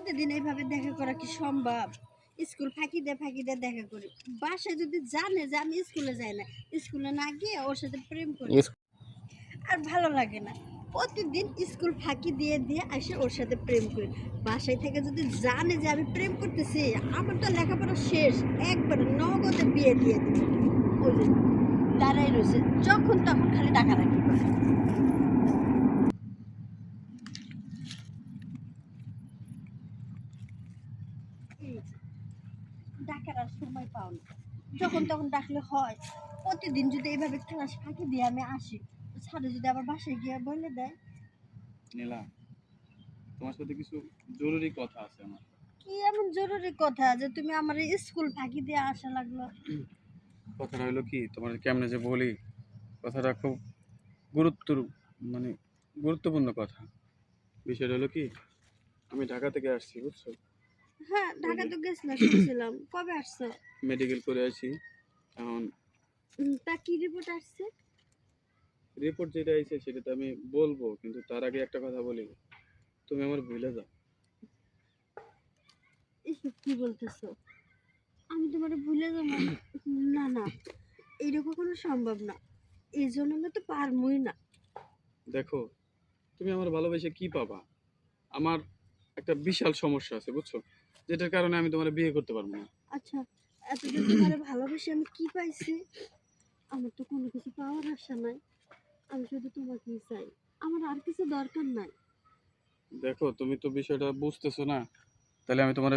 প্রতিদিন এইভাবে দেখা করা কি সম্ভব? স্কুল ফাঁকি দিয়ে দেখা করি। বাসায় যদি জানে যে আমি স্কুলে যাই না, স্কুলে না গিয়ে ওর সাথে প্রেম করি। ইস আর ভালো লাগে না। প্রতিদিন স্কুল ফাঁকি দিয়ে এসে ওর সাথে প্রেম করি। বাসায় থেকে যদি জানে যে আমি প্রেম করতেছি, আমার তো লেখাপড়া শেষ। একবারে নগদে বিয়ে দিয়ে দিবে। ওই যে দাঁড়াই রয়েছে। যখন তখন খালি ডাকাডাকি করে। এই যে, ডাকার আর সময় পাও না। যখন তখন ডাকলে হয়। প্রতিদিন যদি এইভাবে ক্লাস ফাঁকি দিয়ে আমি আসি, স্যারে যদি আবার বাসায় গিয়ে বলে দেয়, নীলা, তোমার সাথে কিছু জরুরি কথা আছে আমার। কি এমন জরুরি কথা যে তুমি আমার এই স্কুল ফাঁকি দিয়ে আসা লাগলো? কথাটা হলো কি, তোমার কেমনে যে বলি, কথাটা খুব গুরুত্ব মানে গুরুত্বপূর্ণ কথা। বিষয়টা হলো কি, আমি ঢাকা থেকে আসছি, বুঝছো? হ্যাঁ, ওই ঢাকা যে তো গেছিলা শুনছিলাম। কবে আসছো? মেডিকেল করে আসি। এখন তা কি রিপোর্ট আসছে? রিপোর্ট যেটা আইছে সেটা তো আমি বলবো, কিন্তু তার আগে একটা কথা বলি, তুমি আমার ভুলে যাও। এসব কি বলতেছো? আমি তোমারে ভুলে যাবো? না না, এটা কখনো সম্ভব না। এই জন্মে তো পারমই না। দেখো, তুমি আমার ভালোবেসে কি পাবা? আমার একটা বিশাল সমস্যা আছে, বুঝছো? যেটার কারণে আমি তোমার বিয়ে করতে পারবো না। আচ্ছা, এতদিন তোমারে ভালোবেসে আমি কি পাইছি? আমার তো কোনো কিছু পাওয়ার আশা নাই। আমি শুধু তোমাকেই চাই। আমার আর কিছু দরকার নাই। দেখো, তুমি তো বিষয়টা বুঝতেছো না। তাহলে আমি তোমার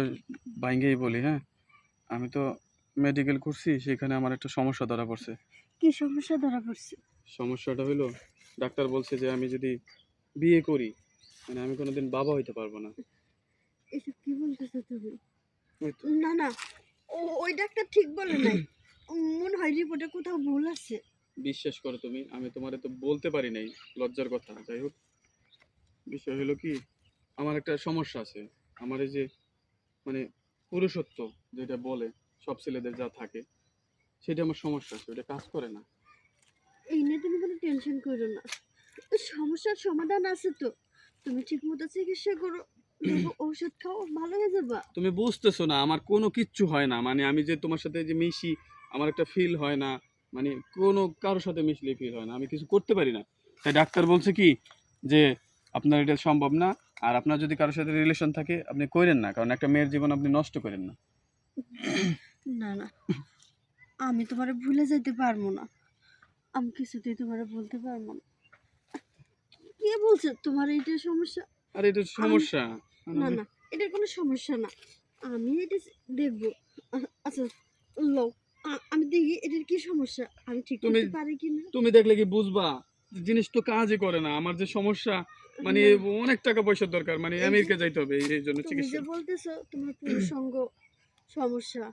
ভাঙ্গেই বলি, হ্যাঁ? আমি তো মেডিকেল করছি, সেখানে আমার একটা সমস্যা ধরা পড়ছে। কি সমস্যা ধরা পড়ছে? সমস্যাটা হলো, ডাক্তার বলছে যে আমি যদি বিয়ে করি, মানে আমি কোনোদিন বাবা হইতে পারবো না। এসব কি বলতেছো তুমি? ওই তো, না না, ওই ডাক্তার ঠিক বলে নাই। মনে হয় রিপোর্টে কোথাও ভুল আছে। বিশ্বাস করো তুমি, আমি তোমার তো বলতে পারি নাই, লজ্জার কথা। যাই হোক, বিষয় হলো কি, আমার একটা সমস্যা আছে। আমার এই যে মানে পুরুষত্ব যেটা বলে সব ছেলেদের যা থাকে, সেটা আমার সমস্যা আছে, ওটা কাজ করে না। এই নিয়ে তুমি কোনো টেনশন করো না। এই সমস্যার সমাধান আছে তো। তুমি ঠিক মতো চিকিৎসা করো, দেখো ঔষধ খাও, ভালো হয়ে যাবা। তুমি বুঝতেছো না, আমার কোনো কিচ্ছু হয় না। মানে আমি যে তোমার সাথে যে মিশি, আমার একটা ফিল হয় না। মানে কোনো কারোর সাথে মিশলে ফিল হয় না, আমি কিছু করতে পারি না। তাই ডাক্তার বলছে কি, যে আপনার এটা সম্ভব না। আর আপনার যদি কারোর সাথে রিলেশন থাকে, আপনি করেন না, কারণ একটা মেয়ের জীবন আপনি নষ্ট করেন না। না না, আমি তোমারে ভুলে যেতে পারবো না। আমি কিছুতেই তোমারে বলতে পারবো না। কে বলছে তোমার এইটা সমস্যা? আর এটা আমি সমস্যা। না না, এটার কোনো সমস্যা না। আমি এটা দেখবো। আচ্ছা, লও। আমি দেখি এটার কি সমস্যা, আমি ঠিক তুমি করতে পারি কিনা। তুমি দেখলে কি বুঝবা? জিনিস তো কাজই করে না, আমার যে সমস্যা, মানে না, অনেক টাকা পয়সার দরকার, মানে এই যে আমেরিকা যাইতে হবে এই জন্য তুমি চিকিৎসা। যে বলতেছো তোমার পুরুষঙ্গ সমস্যা,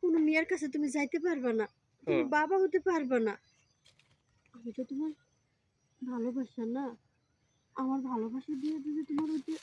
কোনো মেয়ের কাছে তুমি যাইতে পারবে না, তুমি হ্যাঁ, বাবা হতে পারবে না। আমি তো তোমার ভালোবাসা না, আমার ভালোবাসা দিয়ে যদি তোমার ওই যে